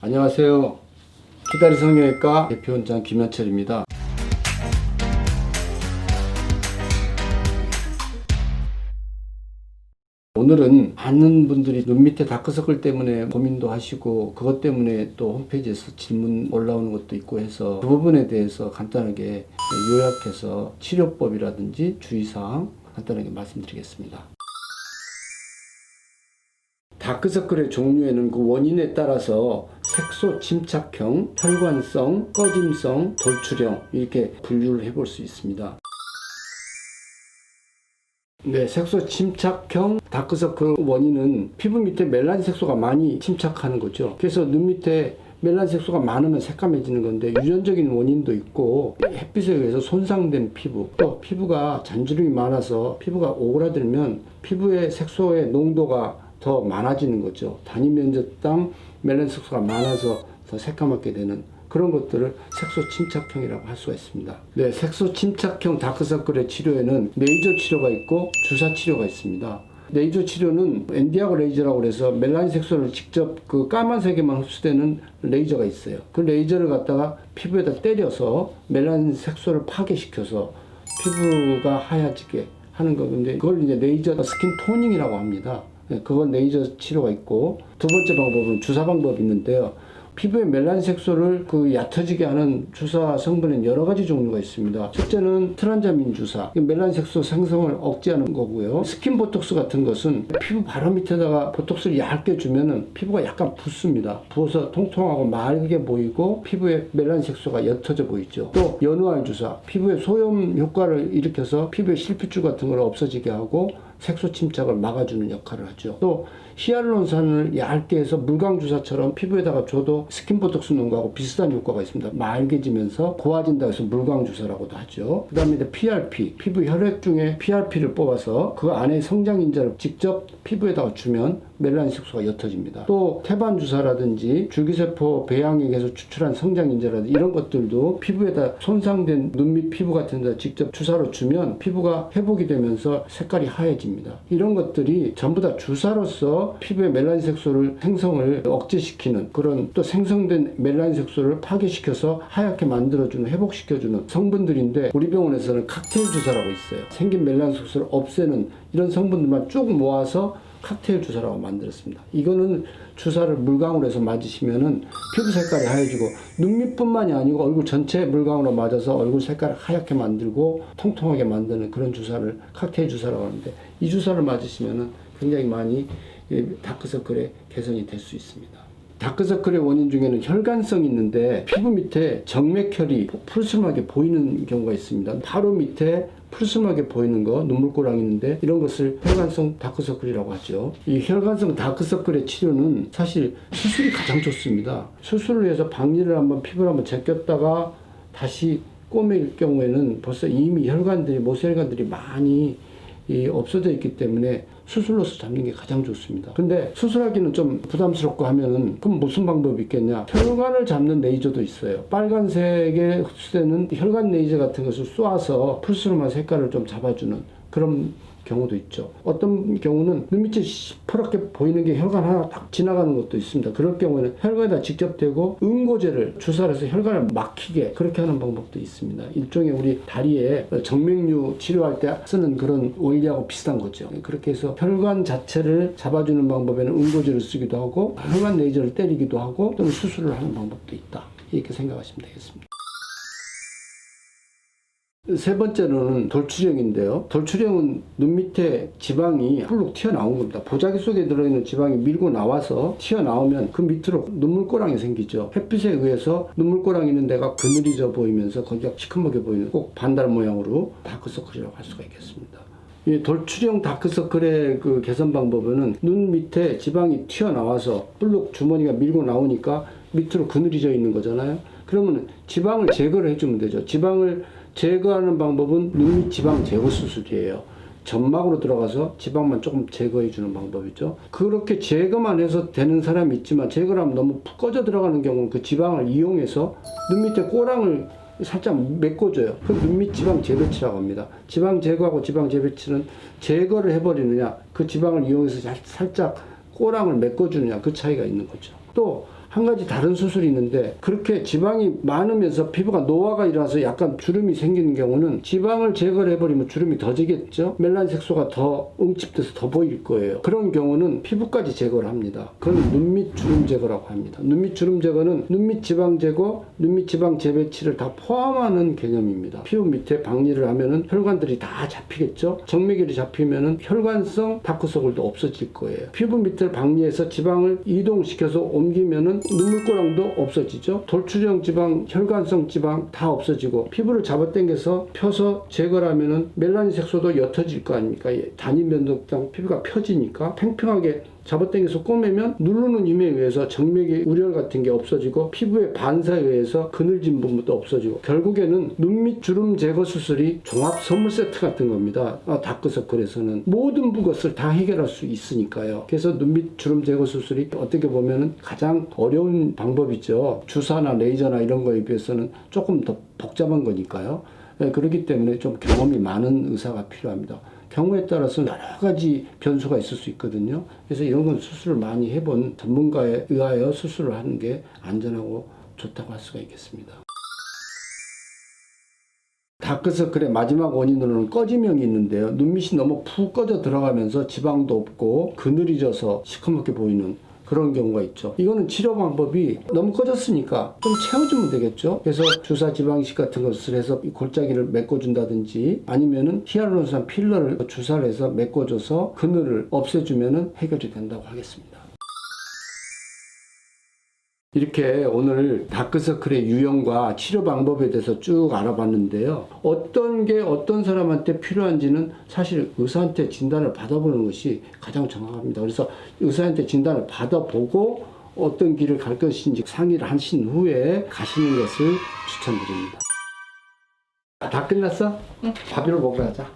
안녕하세요. 키다리 성형외과 대표원장 김현철입니다. 오늘은 많은 분들이 눈 밑에 다크서클 때문에 고민도 하시고 그것 때문에 또 홈페이지에서 질문 올라오는 것도 있고 해서 그 부분에 대해서 간단하게 요약해서 치료법이라든지 주의사항 간단하게 말씀드리겠습니다. 다크서클의 종류에는 그 원인에 따라서 색소 침착형, 혈관성, 꺼짐성, 돌출형 이렇게 분류를 해볼 수 있습니다. 네, 색소 침착형 다크서클 원인은 피부 밑에 멜라닌 색소가 많이 침착하는 거죠. 그래서 눈 밑에 멜라닌 색소가 많으면 새까매지는 건데 유전적인 원인도 있고 햇빛에 의해서 손상된 피부, 또 피부가 잔주름이 많아서 피부가 오그라들면 피부의 색소의 농도가 더 많아지는 거죠. 단위 면적당 멜라닌 색소가 많아서 더 새까맣게 되는 그런 것들을 색소 침착형이라고 할 수가 있습니다. 네, 색소 침착형 다크서클의 치료에는 레이저 치료가 있고 주사 치료가 있습니다. 레이저 치료는 엔디아고 레이저라고 해서 멜라닌 색소를 직접 그 까만색에만 흡수되는 레이저가 있어요. 그 레이저를 갖다가 피부에다 때려서 멜라닌 색소를 파괴시켜서 피부가 하얘지게 하는 건데 그걸 이제 레이저 스킨 토닝이라고 합니다. 그건 레이저 치료가 있고 두 번째 방법은 주사 방법이 있는데요. 피부의 멜라닌 색소를 얕아지게 하는 주사 성분은 여러 가지 종류가 있습니다. 첫째는 트란자민 주사, 멜라닌 색소 생성을 억제하는 거고요. 스킨 보톡스 같은 것은 피부 바로 밑에다가 보톡스를 얇게 주면은 피부가 약간 붓습니다. 부어서 통통하고 맑게 보이고 피부에 멜라닌 색소가 옅어져 보이죠. 또 연우알 주사, 피부에 소염 효과를 일으켜서 피부에 실핏줄 같은 걸 없어지게 하고 색소 침착을 막아주는 역할을 하죠. 또 히알루론산을 얇게 해서 물광 주사처럼 피부에다가 줘도 스킨보톡스 농구하고 비슷한 효과가 있습니다. 맑아지면서 고와진다 해서 물광 주사라고도 하죠. 그 다음에 PRP, 피부 혈액 중에 PRP를 뽑아서 그 안에 성장인자를 직접 피부에다가 주면 멜라닌 색소가 옅어집니다. 또 태반 주사라든지 줄기세포 배양액에서 추출한 성장인자라든지 이런 것들도 피부에다 손상된 눈 밑 피부 같은 데 직접 주사로 주면 피부가 회복이 되면서 색깔이 하얘집니다. 이런 것들이 전부 다 주사로서 피부의 멜라닌 색소를 생성을 억제시키는 그런 또 생성된 멜라닌 색소를 파괴시켜서 하얗게 만들어주는 회복시켜주는 성분들인데 우리 병원에서는 칵테일 주사라고 있어요. 생긴 멜라닌 색소를 없애는 이런 성분들만 쭉 모아서 칵테일 주사라고 만들었습니다. 이거는 주사를 물광으로 해서 맞으시면은 피부 색깔이 하얘지고 눈 밑뿐만이 아니고 얼굴 전체에 물광으로 맞아서 얼굴 색깔을 하얗게 만들고 통통하게 만드는 그런 주사를 칵테일 주사라고 하는데 이 주사를 맞으시면은 굉장히 많이 다크서클의 개선이 될 수 있습니다. 다크서클의 원인 중에는 혈관성이 있는데 피부 밑에 정맥혈이 푸르스름하게 보이는 경우가 있습니다. 바로 밑에 푸르스름하게 보이는 거 눈물고랑이 있는데 이런 것을 혈관성 다크서클이라고 하죠. 이 혈관성 다크서클의 치료는 사실 수술이 가장 좋습니다. 수술을 해서 박리를 한번 피부를 한번 제꼈다가 다시 꼬맬 경우에는 벌써 이미 혈관들이 모세혈관들이 많이 없어져 있기 때문에 수술로서 잡는 게 가장 좋습니다. 근데 수술하기는 좀 부담스럽고 하면은 그럼 무슨 방법이 있겠냐? 혈관을 잡는 레이저도 있어요. 빨간색에 흡수되는 혈관 레이저 같은 것을 쏘아서 푸르스름한 색깔을 좀 잡아주는 그런 경우도 있죠. 어떤 경우는 눈밑이 시퍼렇게 보이는 게 혈관 하나 딱 지나가는 것도 있습니다. 그럴 경우에는 혈관에다 직접 대고 응고제를 주사를 해서 혈관을 막히게 그렇게 하는 방법도 있습니다. 일종의 우리 다리에 정맥류 치료할 때 쓰는 그런 원리하고 비슷한 거죠. 그렇게 해서 혈관 자체를 잡아주는 방법에는 응고제를 쓰기도 하고 혈관 레이저를 때리기도 하고 또는 수술을 하는 방법도 있다. 이렇게 생각하시면 되겠습니다. 세 번째는 돌출형인데요. 돌출형은 눈 밑에 지방이 훌룩 튀어나온 겁니다. 보자기 속에 들어있는 지방이 밀고 나와서 튀어나오면 그 밑으로 눈물고랑이 생기죠. 햇빛에 의해서 눈물고랑이 있는 데가 그늘이져 보이면서 거기가 시커멓게 보이는 꼭 반달 모양으로 다크서클이라고 할 수가 있겠습니다. 이 돌출형 다크서클의 그 개선 방법은 눈 밑에 지방이 튀어나와서 뿔룩 주머니가 밀고 나오니까 밑으로 그늘이져 있는 거잖아요. 그러면 지방을 제거를 해주면 되죠. 지방을 제거하는 방법은 눈밑 지방 제거 수술이에요. 점막으로 들어가서 지방만 조금 제거해 주는 방법이죠. 그렇게 제거만 해서 되는 사람이 있지만 제거를 하면 너무 푹 꺼져 들어가는 경우는 그 지방을 이용해서 눈 밑에 꼬랑을 살짝 메꿔줘요. 그 눈밑 지방 재배치라고 합니다. 지방 제거하고 지방 재배치는 제거를 해버리느냐 그 지방을 이용해서 살짝 꼬랑을 메꿔주느냐 그 차이가 있는 거죠. 또 한 가지 다른 수술이 있는데 그렇게 지방이 많으면서 피부가 노화가 일어나서 약간 주름이 생기는 경우는 지방을 제거를 해버리면 주름이 더 지겠죠. 멜라닌 색소가 더 응집돼서 더 보일 거예요. 그런 경우는 피부까지 제거를 합니다. 그건 눈밑 주름 제거라고 합니다. 눈밑 주름 제거는 눈밑 지방 제거, 눈밑 지방 재배치를 다 포함하는 개념입니다. 피부 밑에 박리를 하면은 혈관들이 다 잡히겠죠. 정맥이 잡히면은 혈관성 다크서클도 없어질 거예요. 피부 밑을 박리해서 지방을 이동시켜서 옮기면은 눈물고랑도 없어지죠. 돌출형 지방, 혈관성 지방 다 없어지고 피부를 잡아당겨서 펴서 제거를 하면은 멜라닌 색소도 옅어질 거 아닙니까? 단위 면적당 피부가 펴지니까 팽팽하게 잡아당겨서 꼬매면 누르는 힘에 의해서 정맥의 우열 같은 게 없어지고 피부의 반사에 의해서 그늘진 부분도 없어지고 결국에는 눈밑 주름 제거 수술이 종합 선물 세트 같은 겁니다. 다크서클에서는 모든 것을 다 해결할 수 있으니까요. 그래서 눈밑 주름 제거 수술이 어떻게 보면은 가장 어려운 방법이죠. 주사나 레이저나 이런 거에 비해서는 조금 더 복잡한 거니까요. 그렇기 때문에 좀 경험이 많은 의사가 필요합니다. 경우에 따라서 여러 가지 변수가 있을 수 있거든요. 그래서 이런 건 수술을 많이 해본 전문가에 의하여 수술을 하는 게 안전하고 좋다고 할 수가 있겠습니다. 다크서클의 마지막 원인으로는 꺼짐형이 있는데요. 눈밑이 너무 푹 꺼져 들어가면서 지방도 없고 그늘이 져서 시커멓게 보이는 그런 경우가 있죠. 이거는 치료 방법이 너무 꺼졌으니까 좀 채워주면 되겠죠. 그래서 주사 지방이식 같은 것을 해서 이 골짜기를 메꿔준다든지 아니면은 히알루론산 필러를 주사를 해서 메꿔줘서 그늘을 없애주면은 해결이 된다고 하겠습니다. 이렇게 오늘 다크서클의 유형과 치료 방법에 대해서 쭉 알아봤는데요. 어떤 게 어떤 사람한테 필요한지는 사실 의사한테 진단을 받아보는 것이 가장 정확합니다. 그래서 의사한테 진단을 받아보고 어떤 길을 갈 것인지 상의를 하신 후에 가시는 것을 추천드립니다. 다 끝났어? 응. 밥이로 먹으러 가자.